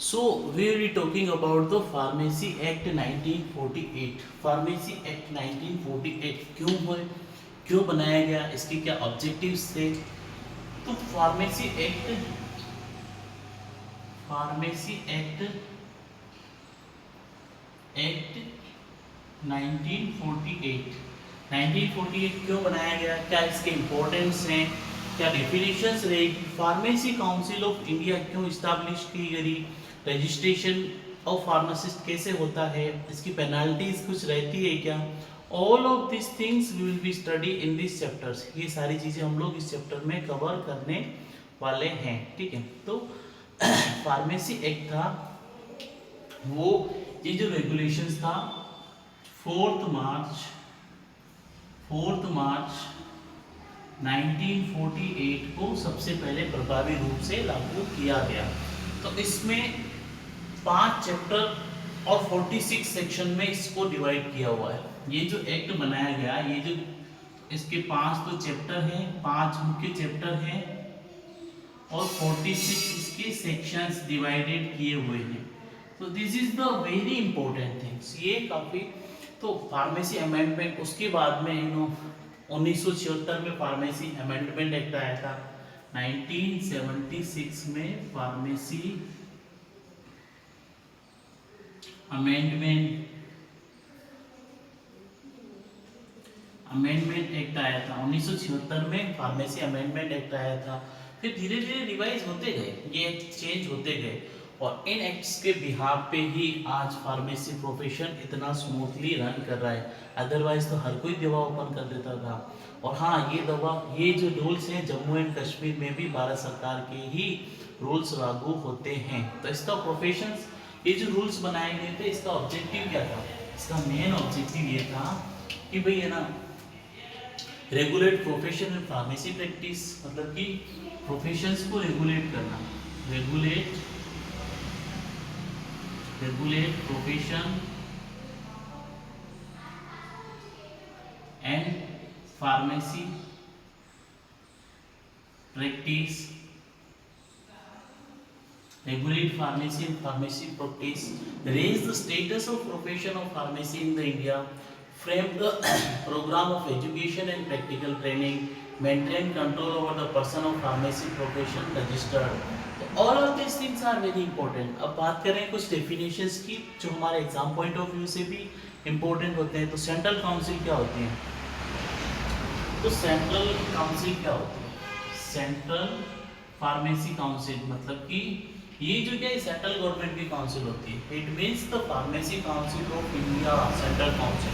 So we will be talking about the Pharmacy Act 1948. Pharmacy Act 1948 क्यों बनाया गया, इसके क्या ऑब्जेक्टिव्स थे। तो फार्मेसी एक्ट 1948 क्यों बनाया गया, क्या इसके इम्पोर्टेंस हैं, क्या डेफिनेशंस रहेगी, फार्मेसी काउंसिल ऑफ इंडिया क्यों इस्टेब्लिश की गई, रजिस्ट्रेशन ऑफ फार्मासिस्ट कैसे होता है, इसकी पेनल्टीज कुछ रहती है क्या। All of this things we will be study in this chapters. ये सारी चीज़ें हम लोग इस चैप्टर में कवर करने वाले हैं, ठीक है। तो फार्मेसी एक्ट था वो, ये जो रेगुलेशंस था 4 मार्च 1948 को सबसे पहले प्रभावी रूप से लागू किया गया। तो इसमें 5 चैप्टर और 46 सेक्शन में इसको डिवाइड किया हुआ है। ये जो एक्ट बनाया गया, ये जो इसके 5 तो चैप्टर हैं, 5 मुख्य चैप्टर हैं और 46 इसके सेक्शंस डिवाइडेड किए हुए हैं। तो this is the very important things, ये काफी। तो फार्मेसी अमेंडमेंट, उसके बाद में 1976 में फार्मेसी अमेंडमेंट एक्ट आया था। 1976 में फार्मेसी अमेंडमेंट एक्ट आया था। 1976 में फार्मेसी अमेंडमेंट एक्ट आया था। फिर धीरे धीरे रिवाइज होते गए, ये चेंज होते गए और इन एक्ट्स के बिहाफ पे ही आज फार्मेसी प्रोफेशन इतना स्मूथली रन कर रहा है। अदरवाइज तो हर कोई दवा ओपन कर देता था। और हाँ, ये जो रूल्स हैं जम्मू एंड कश्मीर में भी भारत सरकार के ही रूल्स लागू होते हैं। तो इसका प्रोफेशन, ये जो रूल्स बनाए गए थे, इसका ऑब्जेक्टिव क्या था। इसका मेन ऑब्जेक्टिव ये था कि भाई है ना, regulate profession and pharmacy practice, मतलब कि प्रोफेशंस को रेगुलेट करना। Regulate profession and pharmacy practice, regulate pharmacy and pharmacy practice, raise the status of profession of pharmacy in the India, frame the program of education and practical training, maintain control over the person of pharmacy profession registered. तो all of these things are very important. अब बात करें कुछ definitions की जो हमारे exam point of view से भी इम्पोर्टेंट होते हैं। तो सेंट्रल काउंसिल क्या होती है, सेंट्रल फार्मेसी काउंसिल मतलब कि ये जो क्या सेंट्रल गवर्नमेंट की काउंसिल होती है। It means the pharmacy Council of India, central council,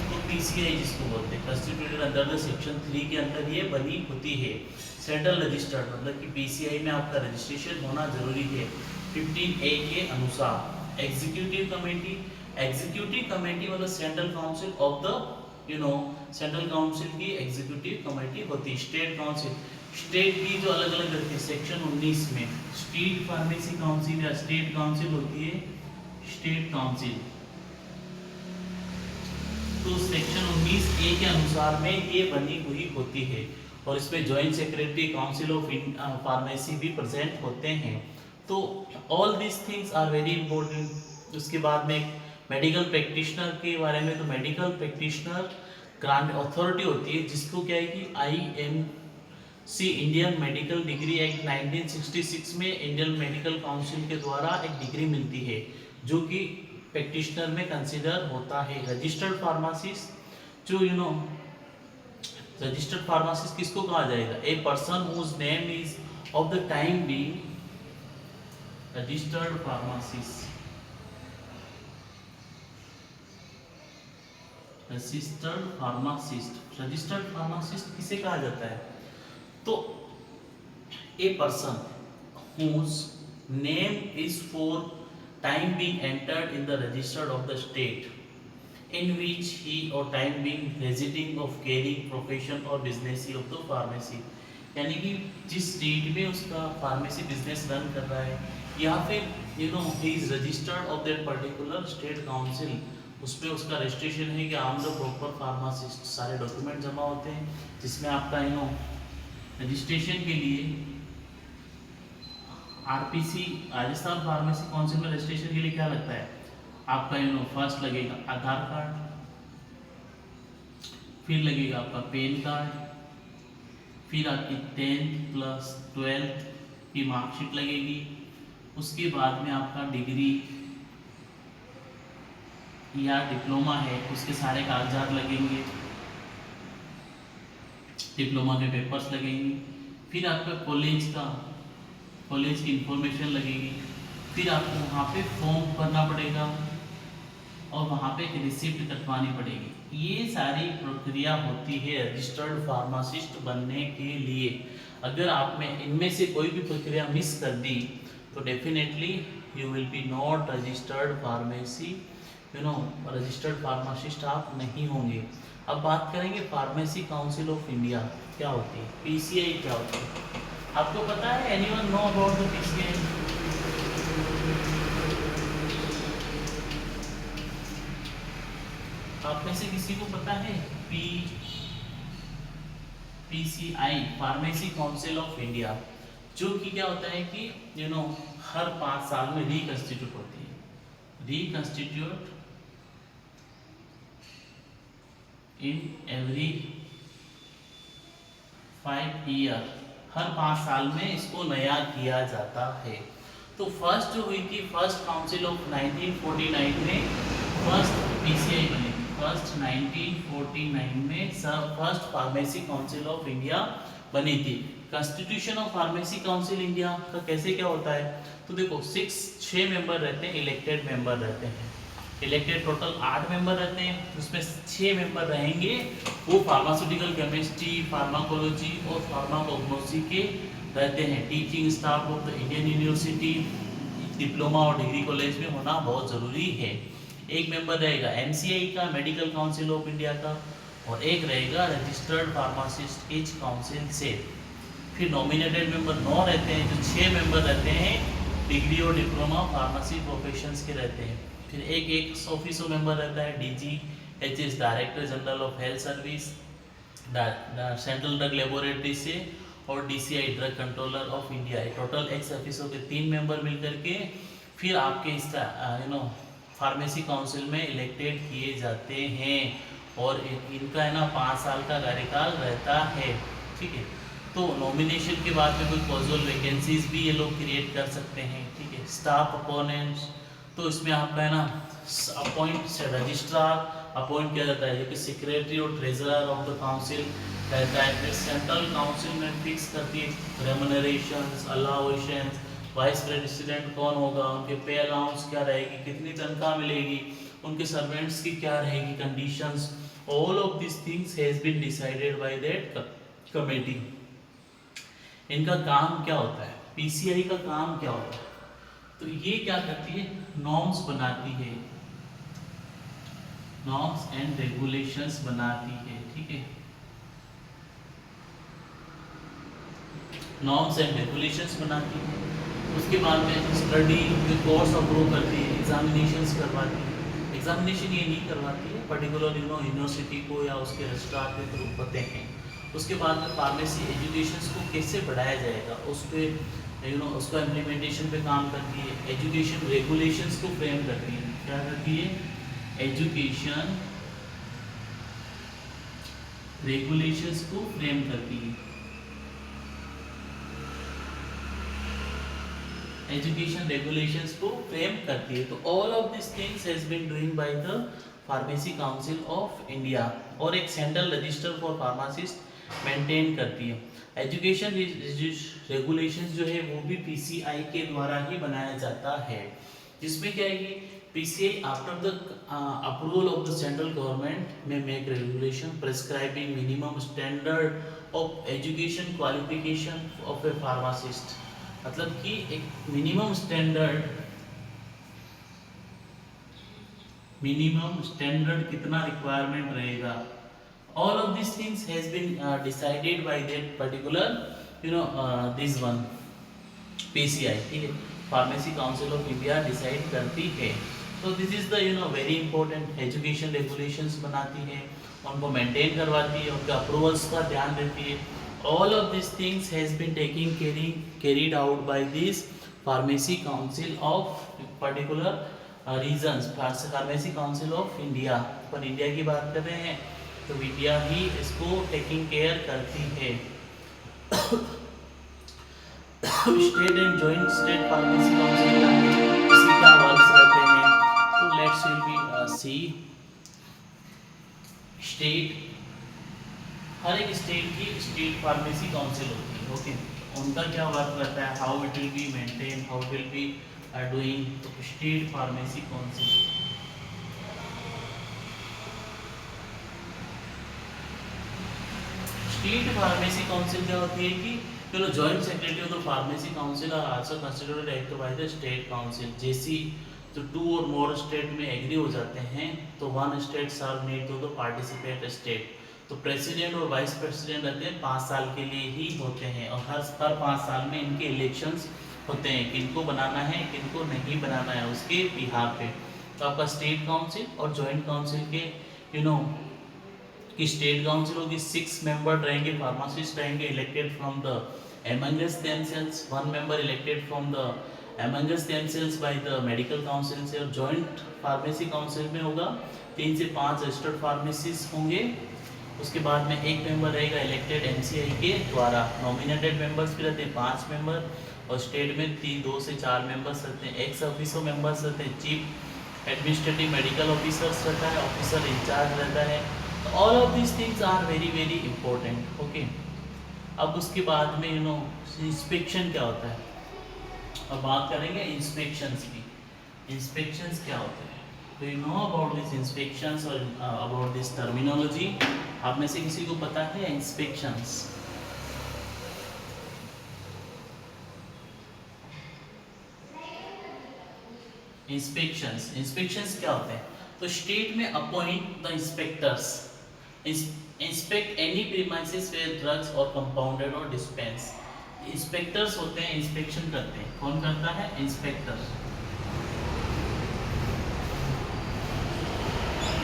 तो पीसीआई जिसको बोलते हैं, कंस्टिट्यूटेड अंडर द सेक्शन 3 के अंदर ये बनी होती है। सेंट्रल रजिस्टर्ड मतलब कि पीसीआई में आपका रजिस्ट्रेशन होना जरूरी है 15A के अनुसार। एग्जीक्यूटिव कमेटी मतलब central council of the central council की एग्जीक्यूटिव कमेटी होती है। स्टेट काउंसिल, स्टेट की जो अलग अलग रहती है, सेक्शन 19 में स्टेट फार्मेसी काउंसिल या स्टेट काउंसिल होती है, स्टेट काउंसिल। तो सेक्शन 19A के अनुसार में ये बनी हुई होती है और इसमें joint secretary council of pharmacy भी प्रेजेंट होते हैं। तो all this things are very important. उसके बाद में मेडिकल प्रैक्टिशनर के बारे में, तो मेडिकल प्रैक्टिशनर ग्रांट अथॉरिटी होती है जिसको क्या है कि IMC Indian medical degree act 1966 में इंडियन मेडिकल काउंसिल के द्वारा एक डिग्री मिलती है जो कि प्रैक्टिशनर में कंसीडर होता है। रजिस्टर्ड फार्मासिस्ट, जो रजिस्टर्ड फार्मासिस्ट किसको कहा जाएगा, a person whose name is of the time being registered pharmacist. Registered pharmacist किसे कहा जाता है, तो a person whose name is for time being entered in the register of the state in which he or time being residing of carrying profession or business of the pharmacy, यानी कि जिस state में उसका pharmacy business run कर रहा है या फिर he is registered of that particular state council, उसमें उसका रजिस्ट्रेशन है कि I am the proper pharmacist, सारे डॉक्यूमेंट जमा होते हैं जिसमें आपका रजिस्ट्रेशन के लिए आरपीसी राजस्थान फार्मेसी काउंसिल में रजिस्ट्रेशन के लिए क्या लगता है आपका फर्स्ट लगेगा आधार कार्ड, फिर लगेगा आपका पैन कार्ड, फिर आपकी 10th प्लस 12th की मार्कशीट लगेगी, उसके बाद में आपका डिग्री या डिप्लोमा है उसके सारे कागजात लगेंगे, डिप्लोमा के पेपर्स लगेंगे, फिर आपका कॉलेज की इंफॉर्मेशन लगेगी, फिर आपको वहाँ पे फॉर्म भरना पड़ेगा और वहाँ पे एक रिसिप्ट कटवानी पड़ेगी। ये सारी प्रक्रिया होती है रजिस्टर्ड फार्मासिस्ट बनने के लिए। अगर आपने इनमें से कोई भी प्रक्रिया मिस कर दी तो definitely you will be not registered pharmacy registered pharmacist आप नहीं होंगे। अब बात करेंगे फार्मेसी काउंसिल ऑफ इंडिया क्या होती है, पीसीआई क्या होती है। आपको पता है, anyone know about the PCI? आप में से किसी को पता है PCI pharmacy Council of India, जो कि क्या होता है कि हर 5 साल में रिकंस्टिट्यूट होती है, रिकंस्टिट्यूट इन एवरी 5 ईयर, हर 5 साल में इसको नया किया जाता है। तो फर्स्ट जो हुई थी फर्स्ट काउंसिल ऑफ 1949 में फर्स्ट पीसीआई बनी, फर्स्ट 1949 में first pharmacy Council of India बनी थी। Constitution of pharmacy council India का कैसे क्या होता है, तो देखो 6 मेंबर रहते हैं, इलेक्टेड मेंबर रहते हैं, इलेक्टेड टोटल 8 मेंबर रहते हैं, उसमें 6 मेंबर रहेंगे वो फार्मास्यूटिकल केमिस्ट्री, फार्माकोलॉजी और फार्माकोग्नोसी के रहते हैं। Teaching staff of the Indian university diploma और डिग्री कॉलेज में होना बहुत ज़रूरी है। एक मेंबर रहेगा एमसीआई का, मेडिकल काउंसिल ऑफ इंडिया का, और एक रहेगा रजिस्टर्ड फार्मासिस्ट एज काउंसिल से। फिर नॉमिनेटेड मेंबर 9 रहते हैं, जो 6 मेंबर रहते हैं डिग्री और डिप्लोमा फार्मेसी प्रोफेशंस के रहते हैं। फिर एक ऑफिसो मेंबर रहता है DGHS, director general of health service, central drug laboratory से, और DCI drug controller of India. Total x officio के 3 मेंबर मिलकर के फिर आपके इस फार्मेसी काउंसिल में इलेक्टेड किए जाते हैं, और इनका 5 साल का कार्यकाल रहता है। ठीक है, तो नॉमिनेशन के बाद में कोई कॉजुअल वैकेंसीज भी ये लोग क्रिएट कर सकते हैं। ठीक है, स्टाफ अपोनेंट्स, तो इसमें आपका अपॉइंट रजिस्ट्रार अपॉइंट किया जाता है, जो कि सेक्रेटरी और ट्रेजरर ऑफ द काउंसिल रहता है। फिर सेंट्रल काउंसिल में फिक्स करती है रेमुनरेशंस, अलाउंसेस, वाइस प्रेसिडेंट कौन होगा, उनके पे अलाउंस क्या रहेगी, कितनी तनख्वाह मिलेगी, उनके सर्वेंट्स की क्या रहेगी conditions, all of this things has been decided by that committee. इनका काम क्या होता है, पीसीआई का काम क्या होता है, तो ये क्या करती है, नॉर्म्स बनाती है, नॉर्म्स एंड रेगुलेशंस बनाती है। ठीक है, नॉर्म्स एंड रेगुलेशंस बनाती है। उसके बाद में स्टडी के कोर्स अप्रूव करती है, एग्जामिनेशंस करवाती है। एग्जामिनेशन ये नहीं करवाती है, पर्टिकुलर यूनिवर्सिटी को या उसके रजिस्ट्रार के थ्रू होते हैं। उसके बाद में फार्मेसी एजुकेशन को कैसे बढ़ाया जाएगा उस पर उसका इम्प्लीमेंटेशन पे काम करती है। एजुकेशन रेगुलेशंस को फ्रेम करती है, क्या करती है, एजुकेशन रेगुलेशंस को फ्रेम करती है, एजुकेशन रेगुलेशंस को फ्रेम करती है। तो all of this things has been doing by the pharmacy Council of India, और एक central register for pharmacist maintain करती है। एजुकेशन रेगुलेशंस जो है वो भी पीसीआई के द्वारा ही बनाया जाता है, जिसमें क्या है कि PCI after the approval of the central government में make regulation prescribing minimum standard of education qualification of a pharmacist. मतलब कि एक मिनिमम स्टैंडर्ड कितना रिक्वायरमेंट रहेगा। All of these things has been decided by that particular this one PCI, ठीक है, pharmacy Council of India decide करती है। तो this is the very important, education regulations बनाती है, उनको मेंटेन करवाती है, उनके अप्रूवल्स का ध्यान देती है। All of this things has been taking carried out by this Pharmacy Council of particular regions, Pharmacy Council of India, पर इंडिया की बात कर रहे हैं तो इंडिया ही इसको टेकिंग केयर करती है। State and joint state pharmacy council इसी का वर्क्स रहते हैं। तो let's will be see state, हर एक स्टेट की स्टेट फार्मेसी काउंसिल होती है। ओके, उनका क्या वर्क रहता है, how it will be maintain, how it will be doing. तो state pharmacy council, state pharmacy council क्या होती है कि चलो joint secretary of the pharmacy council are also considered act by the state council. जैसी तो 2 और मोर स्टेट में एग्री हो जाते हैं तो 1 state serve need to the participate state. तो प्रेसिडेंट और वाइस प्रेसिडेंट रहते हैं 5 साल के लिए ही होते हैं और हर 5 साल में इनके इलेक्शंस होते हैं, किनको बनाना है किनको नहीं बनाना है उसके बिहार पे। तो आपका स्टेट काउंसिल और जॉइंट काउंसिल के कि स्टेट काउंसिल होगी 6 मेंबर रहेंगे, फार्मासिस्ट रहेंगे elected from the amongst themselves, 1 member elected from the amongst themselves by the medical council से। और जॉइंट फार्मेसी काउंसिल में होगा 3 से 5 रजिस्टर्ड फार्मेसिस्ट होंगे। उसके बाद में 1 मेंबर रहेगा इलेक्टेड एमसीआई के द्वारा। नॉमिनेटेड मेंबर्स भी रहते हैं 5 मेंबर और स्टेट में 2 से 4 मेंबर्स रहते हैं। एक्स ऑफिसो मेंबर्स रहते हैं, चीफ एडमिनिस्ट्रेटिव मेडिकल ऑफिसर्स रहता है, ऑफिसर इंचार्ज रहता है। तो all of this things are very very important. Okay, अब उसके बाद में इंस्पेक्शन क्या होता है, अब बात करेंगे इंस्पेक्शंस की। इंस्पेक्शंस क्या होते हैं, तो you know about this inspections और अबाउट दिस टर्मिनोलॉजी। आप में से किसी को पता है इंस्पेक्शंस? इंस्पेक्शंस, इंस्पेक्शंस क्या होते हैं? तो स्टेट में appoint the inspectors inspect any premises where drugs और कंपाउंडेड और डिस्पेंस। इंस्पेक्टर्स होते हैं, इंस्पेक्शन करते हैं। कौन करता है? इंस्पेक्टर।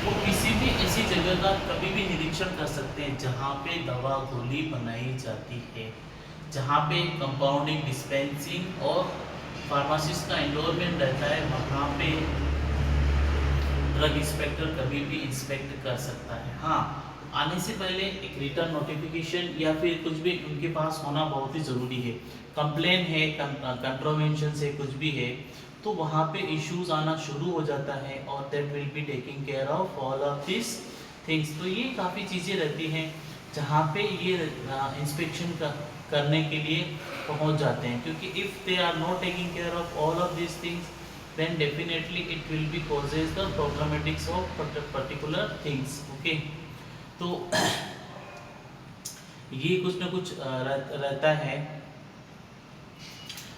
वो किसी भी ऐसी जगह का कभी भी निरीक्षण कर सकते हैं जहाँ पे दवा गोली बनाई जाती है, जहाँ पे कंपाउंडिंग डिस्पेंसिंग और फार्मासिस्ट का एनरोलमेंट रहता है, वहाँ पे ड्रग इंस्पेक्टर कभी भी इंस्पेक्ट कर सकता है। हाँ, आने से पहले एक रिटर्न नोटिफिकेशन या फिर कुछ भी उनके पास होना बहुत ही ज़रूरी है। कंप्लेन है, कंट्रोवेंशन से कुछ भी है तो वहाँ पे इश्यूज आना शुरू हो जाता है और that will be taking care of all of this things. तो ये काफ़ी चीज़ें रहती हैं जहाँ पे ये इंस्पेक्शन करने के लिए पहुँच जाते हैं, क्योंकि if they are not taking care of all of this things then definitely it will be causes the problematics of particular things। okay, तो ये कुछ ना कुछ रहता है।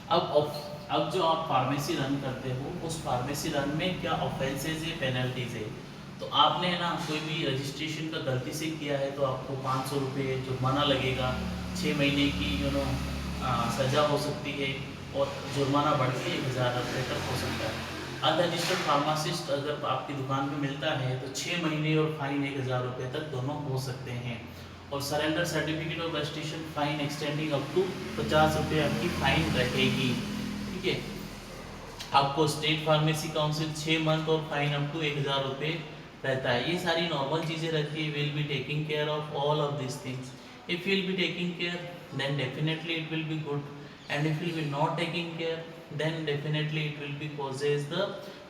अब जो आप फार्मेसी रन करते हो उस फार्मेसी रन में क्या ऑफेंसेज है, पेनल्टीज है। तो आपने ना कोई भी रजिस्ट्रेशन का गलती से किया है तो आपको 500 रुपये जुर्माना लगेगा, 6 महीने की सज़ा हो सकती है और जुर्माना बढ़ के 1000 रुपये तक हो सकता है। अनरजिस्टर्ड फार्मासिस्ट अगर आपकी दुकान पे मिलता है तो 6 महीने और फाइन 1000 रुपये तक दोनों हो सकते हैं। और surrender certificate of registration fine extending up to 50 रुपये आपकी फाइन रहेगी। ठीक है, आपको स्टेट फार्मेसी काउंसिल 6 मंथ और फाइन अप टू 1000 रुपये रहता है। ये सारी नॉर्मल चीज़ें रहती है। Will be taking care of all of this things. If will be taking care then definitely it will be good, and if you will be not taking care then definitely it will be causes the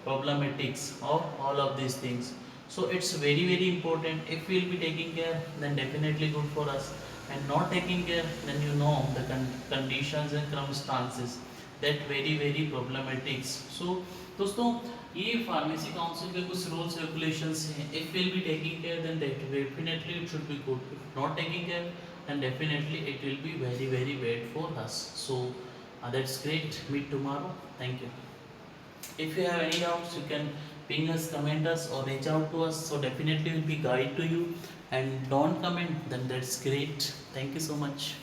problematics of all of these things. So it's very very important. If we will be taking care then definitely good for us, and not taking care then you know the conditions and circumstances that very very problematics. So दोस्तों ये pharmacy council के कुछ rules regulations हैं। If will be taking care then definitely it should be good, if not taking care and definitely it will be very very bad for us. So that's great. Meet tomorrow. Thank you. If you have any doubts you can ping us, comment us or reach out to us, so definitely will be guide to you. And don't comment then that's great. Thank you so much.